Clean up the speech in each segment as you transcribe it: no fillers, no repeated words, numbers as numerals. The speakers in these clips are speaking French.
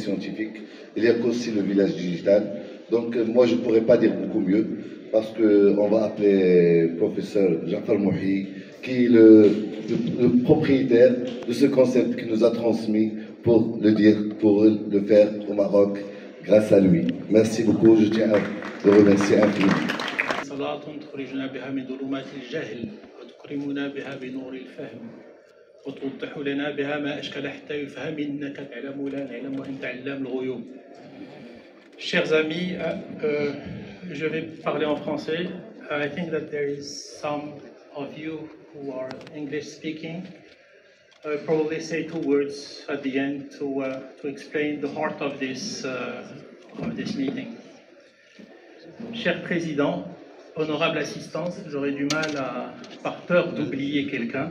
scientifiques. Il y a aussi le village digital. Donc moi je ne pourrais pas dire beaucoup mieux parce qu'on va appeler professeur Jafar Mouhi, qui est le propriétaire de ce concept qui nous a transmis pour le dire, pour le faire au Maroc grâce à lui. Merci beaucoup, je tiens à le remercier infiniment. وتكرمنا بها بنور الفهم وتوضح لنا بها ما أشكل حتى يفهم إنك تعلم ولا نعلم وأنت علام الغيوب. Chers amis, je vais parler en français. I think that there is some of you who are English speaking. I'll probably say 2 words at the end to explain the heart of this meeting. Cher Président, honorable assistance, j'aurais du mal par peur d'oublier quelqu'un.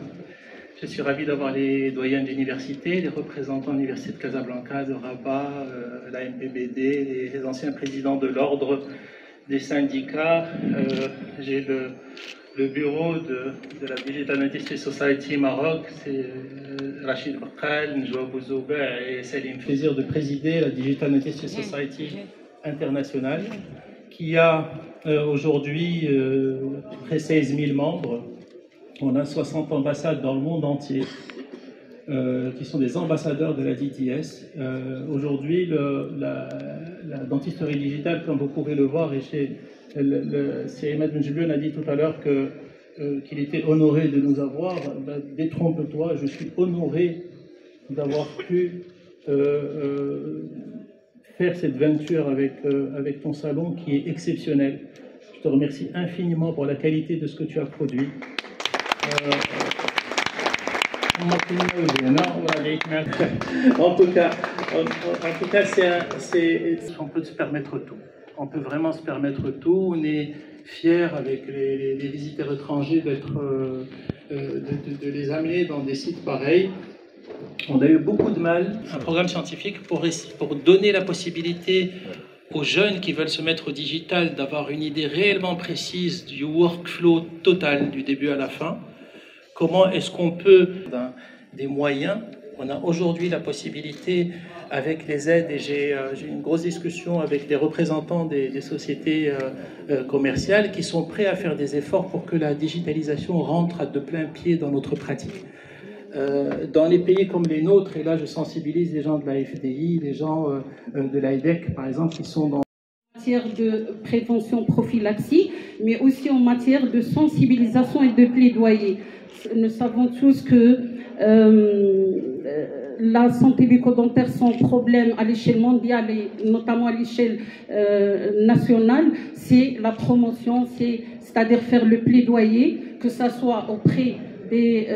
Je suis ravi d'avoir les doyens d'université, les représentants de l'Université de Casablanca, de Rabat, la MPBD, les anciens présidents de l'ordre, des syndicats. J'ai le bureau de la Digital Industry Society Maroc, c'est Rachid Bakal, Njoua Bouzouba et Salim. Plaisir de présider la Digital Industry Society internationale, qui a aujourd'hui près 16 000 membres. On a 60 ambassades dans le monde entier qui sont des ambassadeurs de la DTS. Aujourd'hui, la dentisterie digitale, comme vous pouvez le voir, et Ahmed Benjiblioun a dit tout à l'heure qu'il était honoré de nous avoir. Ben, détrompe-toi, je suis honoré d'avoir pu faire cette venture avec ton salon qui est exceptionnel. Je te remercie infiniment pour la qualité de ce que tu as produit. En tout cas, on peut se permettre tout. On peut vraiment se permettre tout. On est fiers avec les visiteurs étrangers de les amener dans des sites pareils. On a eu beaucoup de mal. Un programme scientifique pour donner la possibilité aux jeunes qui veulent se mettre au digital d'avoir une idée réellement précise du workflow total du début à la fin. Comment est-ce qu'on peut, des moyens, on a aujourd'hui la possibilité avec les aides, et j'ai une grosse discussion avec les représentants des sociétés commerciales qui sont prêts à faire des efforts pour que la digitalisation rentre de plein pied dans notre pratique. Dans les pays comme les nôtres, et là je sensibilise les gens de la FDI, les gens de l'AIDEC par exemple, qui sont dans en matière de prévention prophylaxie, mais aussi en matière de sensibilisation et de plaidoyer. Nous savons tous que la santé bucco-dentaire sont problème à l'échelle mondiale et notamment à l'échelle nationale, c'est la promotion, c'est-à-dire faire le plaidoyer, que ce soit auprès des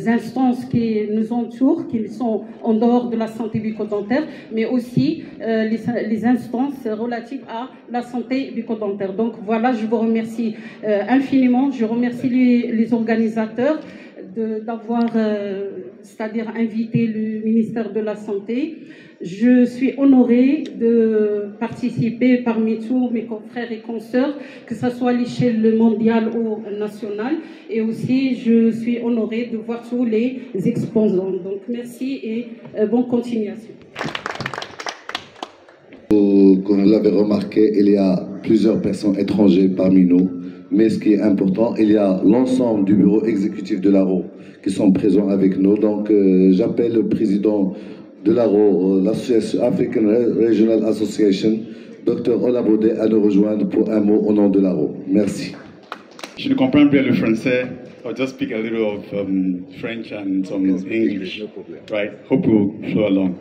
instances qui nous entourent, qui sont en dehors de la santé bucco-dentaire, mais aussi les instances relatives à la santé bucco-dentaire. Donc voilà, je vous remercie infiniment. Je remercie les organisateurs d'avoir, c'est-à-dire invité le ministère de la Santé. Je suis honorée de participer parmi tous mes confrères et consoeurs, que ce soit à l'échelle mondiale ou nationale. Et aussi, je suis honorée de voir tous les exposants. Donc, merci et bonne continuation. Comme vous l'avez remarqué, il y a plusieurs personnes étrangères parmi nous. Mais ce qui est important, il y a l'ensemble du bureau exécutif de l'ARO qui sont présents avec nous. Donc, j'appelle le président de l'ARO, l'Association African Regional Association, Dr Olabode, à nous rejoindre pour un mot au nom de l'ARO. Merci. Je ne comprends pas le français. I'll just speak a little of French and some English. No problem. Right? Hope you'll flow along.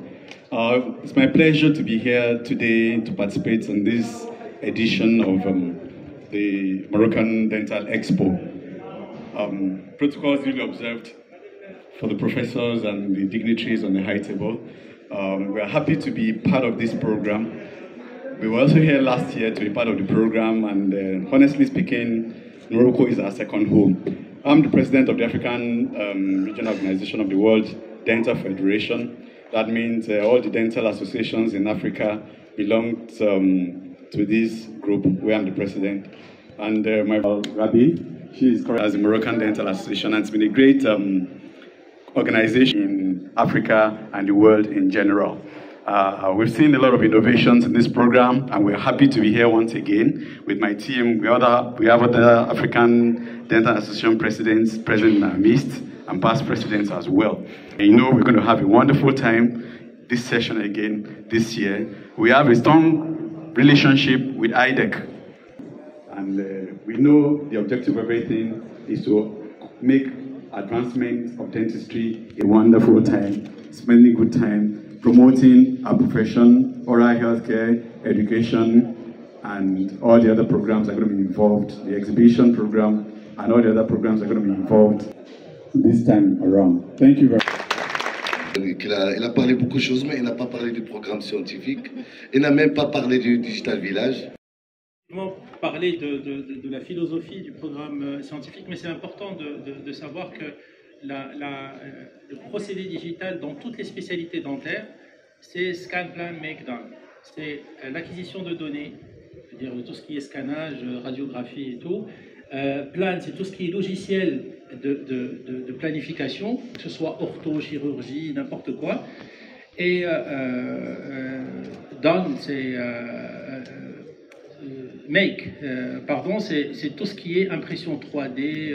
It's my pleasure to be here today to participate in this edition of the Moroccan Dental Expo. Protocols duly observed for the professors and the dignitaries on the high table. We are happy to be part of this program. We were also here last year to be part of the program, and honestly speaking, Morocco is our second home. I'm the president of the African Regional Organization of the World Dental Federation. That means all the dental associations in Africa belong to this group where I'm the president. And my Rabi, she is currently as the Moroccan Dental Association, and it's been a great organization in Africa and the world in general. We've seen a lot of innovations in this program, and we're happy to be here once again with my team. We have other African Dental Association presidents present in our midst, and past presidents as well. And you know we're going to have a wonderful time this session again this year. We have a strong relationship with IDEC, and we know the objective of everything is to make advancement of dentistry a wonderful time, spending good time, promoting our profession, oral healthcare, education, and all the other programs are going to be involved. The exhibition program and all the other programs are going to be involved this time around. Thank you very much. Il a parlé beaucoup de choses, mais il n'a pas parlé du programme scientifique. Il n'a même pas parlé du Digital Village. Parler de la philosophie du programme scientifique, mais c'est important de savoir que le procédé digital dans toutes les spécialités dentaires, c'est scan, plan, make, done. C'est l'acquisition de données, c'est-à-dire tout ce qui est scannage, radiographie et tout. Plan, c'est tout ce qui est logiciel de planification, que ce soit ortho, chirurgie, n'importe quoi. Et done, c'est make, c'est tout ce qui est impression 3D,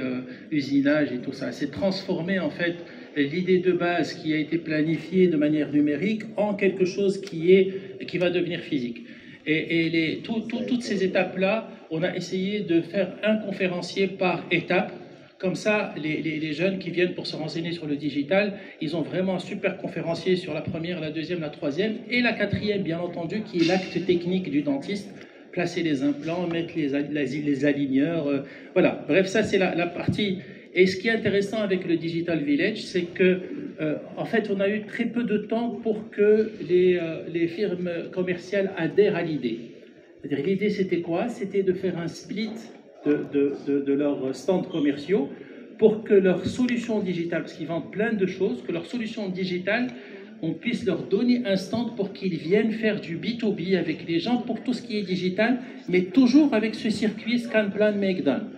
usinage et tout ça. C'est transformer en fait l'idée de base qui a été planifiée de manière numérique en quelque chose qui va devenir physique. Et toutes ces étapes-là, on a essayé de faire un conférencier par étape. Comme ça, les jeunes qui viennent pour se renseigner sur le digital, ils ont vraiment un super conférencier sur la première, la deuxième, la troisième et la quatrième, bien entendu, qui est l'acte technique du dentiste. Placer les implants, mettre les aligneurs, voilà. Bref, ça c'est la partie. Et ce qui est intéressant avec le Digital Village, c'est que en fait, on a eu très peu de temps pour que les firmes commerciales adhèrent à l'idée. C'est-à-dire, l'idée c'était quoi? C'était de faire un split de leurs stands commerciaux pour que leurs solutions digitales, parce qu'ils vendent plein de choses, que leurs solutions digitales, on puisse leur donner un stand pour qu'ils viennent faire du B2B avec les gens pour tout ce qui est digital, mais toujours avec ce circuit scan, plan, make, done.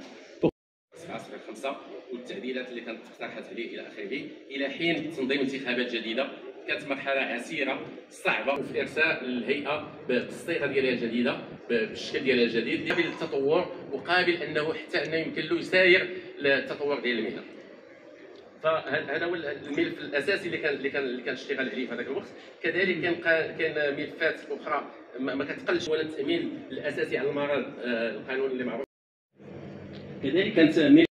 والتعديلات اللي كانت اقترحت عليه الى اخره الى حين تنظيم انتخابات جديده كانت مرحله عسيره صعبه في ارساء الهيئه بالصيغه ديالها الجديده بالشكل ديالها الجديد قابل للتطور وقابل انه حتى انه يمكن له يساير للتطور ديال المهنه. فهذا هو الملف الاساسي اللي كان اشتغل عليه في هذاك الوقت. كذلك كاين ملفات اخرى ما كتقلش ولا التامين الاساسي على المرض القانون اللي معروف. كذلك كانت